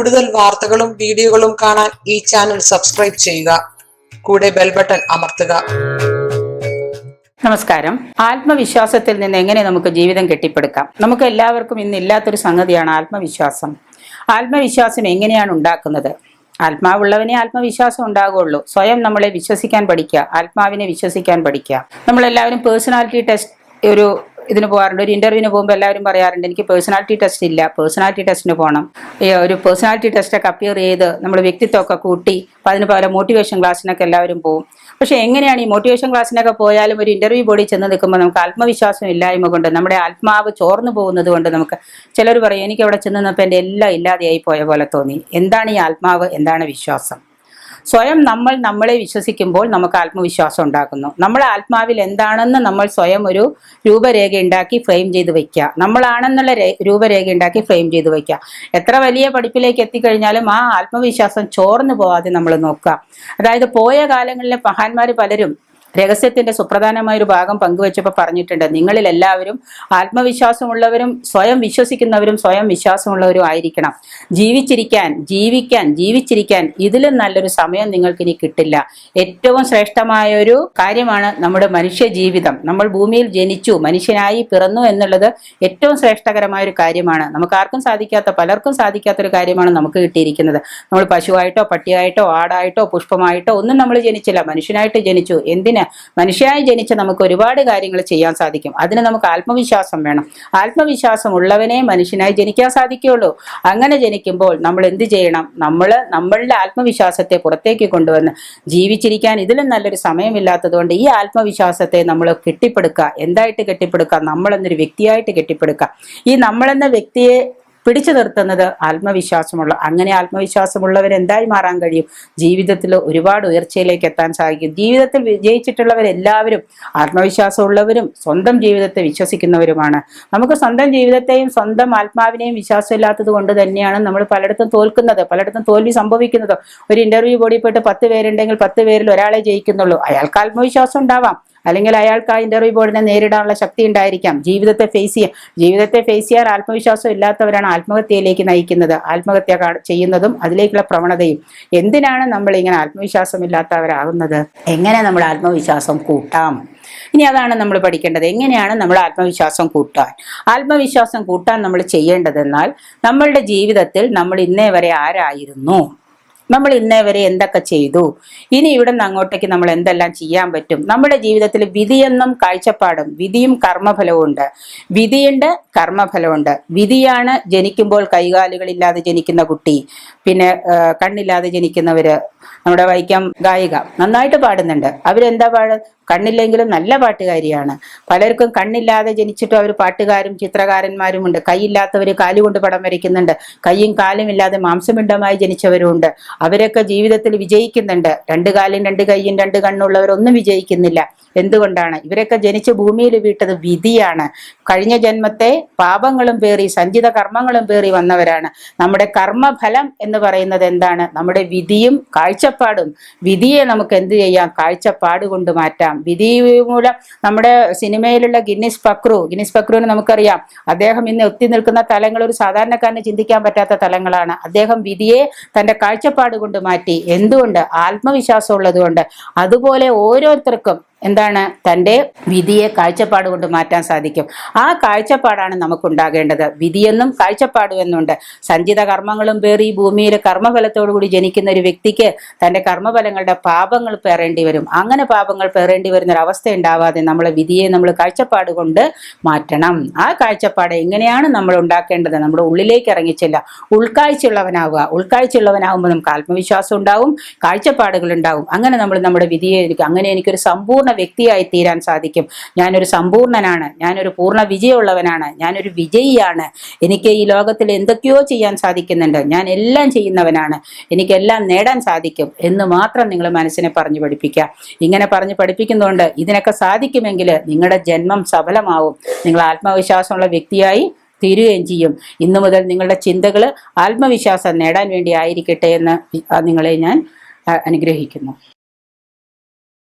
കൂടുതൽ വാർത്തകളും വീഡിയോകളും കാണാൻ ഈ ചാനൽ സബ്സ്ക്രൈബ് ചെയ്യുക. കൂടെ ബെൽ ബട്ടൺ അമർത്തുക. നമസ്കാരം. ആത്മവിശ്വാസത്തിൽ നിന്ന് എങ്ങനെ നമുക്ക് ജീവിതം കെട്ടിപ്പടുക്കാം? നമുക്ക് എല്ലാവർക്കും ഇന്നില്ലാത്തൊരു സംഗതിയാണ് ആത്മവിശ്വാസം. ആത്മവിശ്വാസം എങ്ങനെയാണ് ഉണ്ടാക്കുന്നത്? ആത്മാവുള്ളവനെ ആത്മവിശ്വാസം ഉണ്ടാകുള്ളൂ. സ്വയം നമ്മളെ വിശ്വസിക്കാൻ പഠിക്കുക, ആത്മാവിനെ വിശ്വസിക്കാൻ പഠിക്കുക. നമ്മളെല്ലാവരും പേഴ്സണാലിറ്റി ടെസ്റ്റ് ഇതിന് പോകാറുണ്ട്. ഒരു ഇന്റർവ്യൂവിന് പോകുമ്പോൾ എല്ലാവരും പറയാറുണ്ട്, എനിക്ക് പേഴ്സണാലിറ്റി ടെസ്റ്റ് ഇല്ല, പേഴ്സണാലിറ്റി ടെസ്റ്റിന് പോകണം. ഒരു പേഴ്സണാലിറ്റി ടെസ്റ്റൊക്കെ അപ്പിയർ ചെയ്ത് നമ്മൾ വ്യക്തിത്വമൊക്കെ കൂട്ടി അതിന് പകരം മോട്ടിവേഷൻ ക്ലാസ്സിനൊക്കെ എല്ലാവരും പോകും. പക്ഷെ എങ്ങനെയാണ് ഈ മോട്ടിവേഷൻ ക്ലാസ്സിനൊക്കെ പോയാലും ഒരു ഇന്റർവ്യൂ ബോർഡിൽ ചെന്ന് നിൽക്കുമ്പോൾ നമുക്ക് ആത്മവിശ്വാസം ഇല്ലായ്മ കൊണ്ട് നമ്മുടെ ആത്മാവ് ചോർന്നു പോകുന്നത് കൊണ്ട് നമുക്ക് ചിലർ പറയും, എനിക്ക് അവിടെ ചെന്ന് നിന്നപ്പോൾ എൻ്റെ എല്ലാം ഇല്ലാതെയായി പോയ പോലെ തോന്നി. എന്താണ് ഈ ആത്മാവ്? എന്താണ് വിശ്വാസം? സ്വയം നമ്മൾ നമ്മളെ വിശ്വസിക്കുമ്പോൾ നമുക്ക് ആത്മവിശ്വാസം ഉണ്ടാക്കുന്നു. നമ്മുടെ ആത്മാവിൽ എന്താണെന്ന് നമ്മൾ സ്വയം ഒരു രൂപരേഖ ഉണ്ടാക്കി ഫ്രെയിം ചെയ്ത് വെക്കുക. നമ്മളാണെന്നുള്ള രൂപരേഖ ഉണ്ടാക്കി ഫ്രെയിം ചെയ്ത് വെക്കുക. എത്ര വലിയ പഠിപ്പിലേക്ക് എത്തിക്കഴിഞ്ഞാലും ആ ആത്മവിശ്വാസം ചോർന്നു പോവാതെ നമ്മൾ നോക്കുക. അതായത് പോയ കാലങ്ങളിലെ മഹാന്മാർ പലരും രഹസ്യത്തിന്റെ സുപ്രധാനമായ ഒരു ഭാഗം പങ്കുവെച്ചപ്പോൾ പറഞ്ഞിട്ടുണ്ട്, നിങ്ങളിൽ എല്ലാവരും ആത്മവിശ്വാസമുള്ളവരും സ്വയം വിശ്വസിക്കുന്നവരും സ്വയം വിശ്വാസമുള്ളവരും ആയിരിക്കണം. ജീവിച്ചിരിക്കാൻ ഇതിലും നല്ലൊരു സമയം നിങ്ങൾക്ക് ഇനി കിട്ടില്ല. ഏറ്റവും ശ്രേഷ്ഠമായ ഒരു കാര്യമാണ് നമ്മുടെ മനുഷ്യ ജീവിതം. നമ്മൾ ഭൂമിയിൽ ജനിച്ചു, മനുഷ്യനായി പിറന്നു എന്നുള്ളത് ഏറ്റവും ശ്രേഷ്ഠകരമായ ഒരു കാര്യമാണ്. നമുക്ക് ആർക്കും സാധിക്കാത്ത, പലർക്കും സാധിക്കാത്തൊരു കാര്യമാണ് നമുക്ക് കിട്ടിയിരിക്കുന്നത്. നമ്മൾ പശുവായിട്ടോ പട്ടിയായിട്ടോ ആടായിട്ടോ പുഷ്പമായിട്ടോ ഒന്നും നമ്മൾ ജനിച്ചില്ല, മനുഷ്യനായിട്ട് ജനിച്ചു. എന്തിന്? മനുഷ്യനായി ജനിച്ച് നമുക്ക് ഒരുപാട് കാര്യങ്ങൾ ചെയ്യാൻ സാധിക്കും. അതിന് നമുക്ക് ആത്മവിശ്വാസം വേണം. ആത്മവിശ്വാസം ഉള്ളവനെ മനുഷ്യനായി ജനിക്കാൻ സാധിക്കുകയുള്ളൂ. അങ്ങനെ ജനിക്കുമ്പോൾ നമ്മൾ എന്ത് ചെയ്യണം? നമ്മളുടെ ആത്മവിശ്വാസത്തെ പുറത്തേക്ക് കൊണ്ടുവന്ന് ജീവിച്ചിരിക്കാൻ ഇതിലും നല്ലൊരു സമയമില്ലാത്തത് കൊണ്ട് ഈ ആത്മവിശ്വാസത്തെ നമ്മൾ കെട്ടിപ്പടുക്കുക. എന്തായിട്ട് കെട്ടിപ്പടുക്കുക? നമ്മളെന്നൊരു വ്യക്തിയായിട്ട് കെട്ടിപ്പടുക്കുക. ഈ നമ്മളെന്ന വ്യക്തിയെ പിടിച്ചു നിർത്തുന്നത് ആത്മവിശ്വാസമുള്ള. അങ്ങനെ ആത്മവിശ്വാസമുള്ളവർ എന്തായി മാറാൻ കഴിയും? ജീവിതത്തിൽ ഒരുപാട് ഉയർച്ചയിലേക്ക് എത്താൻ സാധിക്കും. ജീവിതത്തിൽ വിജയിച്ചിട്ടുള്ളവരെല്ലാവരും ആത്മവിശ്വാസമുള്ളവരും സ്വന്തം ജീവിതത്തെ വിശ്വസിക്കുന്നവരുമാണ്. നമുക്ക് സ്വന്തം ജീവിതത്തെയും സ്വന്തം ആത്മാവിനെയും വിശ്വാസമില്ലാത്തത് കൊണ്ട് തന്നെയാണ് നമ്മൾ പലയിടത്തും തോൽക്കുന്നത്, പലയിടത്തും തോൽവി സംഭവിക്കുന്നത്. ഒരു ഇന്റർവ്യൂ ബോർഡിൽ പോയിട്ട് 10 പേരുണ്ടെങ്കിൽ 10 പേരിൽ ഒരാളെ ജയിക്കുന്നുള്ളൂ. അയാൾക്ക് ആത്മവിശ്വാസം ഉണ്ടാവാം, അല്ലെങ്കിൽ അയാൾക്ക് ആ ഇന്റർവ്യൂ ബോർഡിനെ നേരിടാനുള്ള ശക്തി ഉണ്ടായിരിക്കാം. ജീവിതത്തെ ഫേസ് ചെയ്യാൻ ആത്മവിശ്വാസം ഇല്ലാത്തവരാണ് ആത്മഹത്യയിലേക്ക് നയിക്കുന്നത്. ആത്മഹത്യ ചെയ്യുന്നതും അതിലേക്കുള്ള പ്രവണതയും. എന്തിനാണ് നമ്മൾ ഇങ്ങനെ ആത്മവിശ്വാസം ഇല്ലാത്തവരാകുന്നത്? എങ്ങനെ നമ്മൾ ആത്മവിശ്വാസം കൂട്ടാം? ഇനി അതാണ് നമ്മൾ പഠിക്കേണ്ടത്. എങ്ങനെയാണ് നമ്മൾ ആത്മവിശ്വാസം കൂട്ടാൻ? ആത്മവിശ്വാസം കൂട്ടാൻ നമ്മൾ ചെയ്യേണ്ടതെന്നാൽ നമ്മളുടെ ജീവിതത്തിൽ നമ്മൾ ഇന്നേ വരെ ആരായിരുന്നു, നമ്മൾ ഇന്നേ വരെ എന്തൊക്കെ ചെയ്തു, ഇനി ഇവിടെ നിന്ന് അങ്ങോട്ടേക്ക് നമ്മൾ എന്തെല്ലാം ചെയ്യാൻ പറ്റും. നമ്മുടെ ജീവിതത്തിൽ വിധിയെന്നും കാഴ്ചപ്പാടും, വിധിയും കർമ്മഫലവും ഉണ്ട്. വിധിയുണ്ട്, കർമ്മഫലമുണ്ട്. വിധിയാണ് ജനിക്കുമ്പോൾ കൈകാലുകളില്ലാതെ ജനിക്കുന്ന കുട്ടി, പിന്നെ കണ്ണില്ലാതെ ജനിക്കുന്നവര്. നമ്മുടെ വൈക്കം ഗായിക നന്നായിട്ട് പാടുന്നുണ്ട്. അവരെന്താ കണ്ണില്ലെങ്കിലും നല്ല പാട്ടുകാരിയാണ്. പലർക്കും കണ്ണില്ലാതെ ജനിച്ചിട്ടും അവർ പാട്ടുകാരും ചിത്രകാരന്മാരുമുണ്ട്. കൈയില്ലാത്തവര് കാലുകൊണ്ട് പടം വരയ്ക്കുന്നുണ്ട്. കൈയും കാലും ഇല്ലാതെ മാംസപിണ്ഡമായി ജനിച്ചവരുമുണ്ട്. അവരൊക്കെ ജീവിതത്തിൽ വിജയിക്കുന്നുണ്ട്. 2 കാലും 2 കൈയും 2 കണ്ണുള്ളവരൊന്നും വിജയിക്കുന്നില്ല. എന്തുകൊണ്ടാണ്? ഇവരൊക്കെ ജനിച്ച് ഭൂമിയിൽ വീട്ടത് വിധിയാണ്. കഴിഞ്ഞ ജന്മത്തെ പാപങ്ങളും പേറി സഞ്ചിത കർമ്മങ്ങളും പേറി വന്നവരാണ്. നമ്മുടെ കർമ്മഫലം എന്ന് പറയുന്നത് എന്താണ്? നമ്മുടെ വിധിയും കാഴ്ചപ്പാടും. വിധിയെ നമുക്ക് എന്ത് ചെയ്യാം? കാഴ്ചപ്പാട് കൊണ്ട് മാറ്റാം. വിധി മൂലം നമ്മുടെ സിനിമയിലുള്ള ഗിന്നീസ് പക്രുവിനെ നമുക്കറിയാം. അദ്ദേഹം ഇന്ന് എത്തി നിൽക്കുന്ന തലങ്ങൾ ഒരു സാധാരണക്കാരന് ചിന്തിക്കാൻ പറ്റാത്ത തലങ്ങളാണ്. അദ്ദേഹം വിധിയെ തന്റെ കാഴ്ചപ്പാട് കൊണ്ട് മാറ്റി. എന്തുകൊണ്ട്? ആത്മവിശ്വാസം ഉള്ളത് കൊണ്ട്. അതുപോലെ ഓരോരുത്തർക്കും എന്താണ്? തൻ്റെ വിധിയെ കാഴ്ചപ്പാട് കൊണ്ട് മാറ്റാൻ സാധിക്കും. ആ കാഴ്ചപ്പാടാണ് നമുക്കുണ്ടാകേണ്ടത്. വിധിയെന്നും കാഴ്ചപ്പാടും എന്നുണ്ട്. സഞ്ചിത കർമ്മങ്ങളും പേറി ഭൂമിയിലെ കർമ്മഫലത്തോടുകൂടി ജനിക്കുന്ന ഒരു വ്യക്തിക്ക് തൻ്റെ കർമ്മഫലങ്ങളുടെ പാപങ്ങൾ പേറേണ്ടി വരും. അങ്ങനെ പാപങ്ങൾ പേറേണ്ടി വരുന്നൊരവസ്ഥ ഉണ്ടാവാതെ നമ്മളെ വിധിയെ നമ്മൾ കാഴ്ചപ്പാട് കൊണ്ട് മാറ്റണം. ആ കാഴ്ചപ്പാട് എങ്ങനെയാണ് നമ്മൾ ഉണ്ടാക്കേണ്ടത്? നമ്മുടെ ഉള്ളിലേക്ക് ഇറങ്ങിച്ചില്ല, ഉൾക്കാഴ്ചയുള്ളവനാവുക. ഉൾക്കാഴ്ചയുള്ളവനാവുമ്പോൾ നമുക്ക് ആത്മവിശ്വാസം ഉണ്ടാവും, കാഴ്ചപ്പാടുകൾ ഉണ്ടാവും. അങ്ങനെ നമ്മൾ നമ്മുടെ വിധിയെ അങ്ങനെ എനിക്കൊരു സമ്പൂർണ്ണ വ്യക്തിയായി തീരാൻ സാധിക്കും. ഞാനൊരു സമ്പൂർണനാണ്, ഞാനൊരു പൂർണ്ണ വിജയമുള്ളവനാണ്, ഞാനൊരു വിജയിയാണ്. എനിക്ക് ഈ ലോകത്തിൽ എന്തൊക്കെയോ ചെയ്യാൻ സാധിക്കുന്നുണ്ട്, ഞാൻ എല്ലാം ചെയ്യുന്നവനാണ്, എനിക്കെല്ലാം നേടാൻ സാധിക്കും എന്ന് മാത്രം നിങ്ങൾ മനസ്സിനെ പറഞ്ഞു പഠിപ്പിക്കുക. ഇങ്ങനെ പറഞ്ഞു പഠിപ്പിക്കുന്നതുകൊണ്ട് ഇതിനൊക്കെ സാധിക്കുമെങ്കിൽ നിങ്ങളുടെ ജന്മം സഫലമാവും. നിങ്ങൾ ആത്മവിശ്വാസമുള്ള വ്യക്തിയായി തീരുകയും ചെയ്യും. ഇന്നു മുതൽ നിങ്ങളുടെ ചിന്തകൾ ആത്മവിശ്വാസം നേടാൻ വേണ്ടി ആയിരിക്കട്ടെ എന്ന് നിങ്ങളെ ഞാൻ അനുഗ്രഹിക്കുന്നു.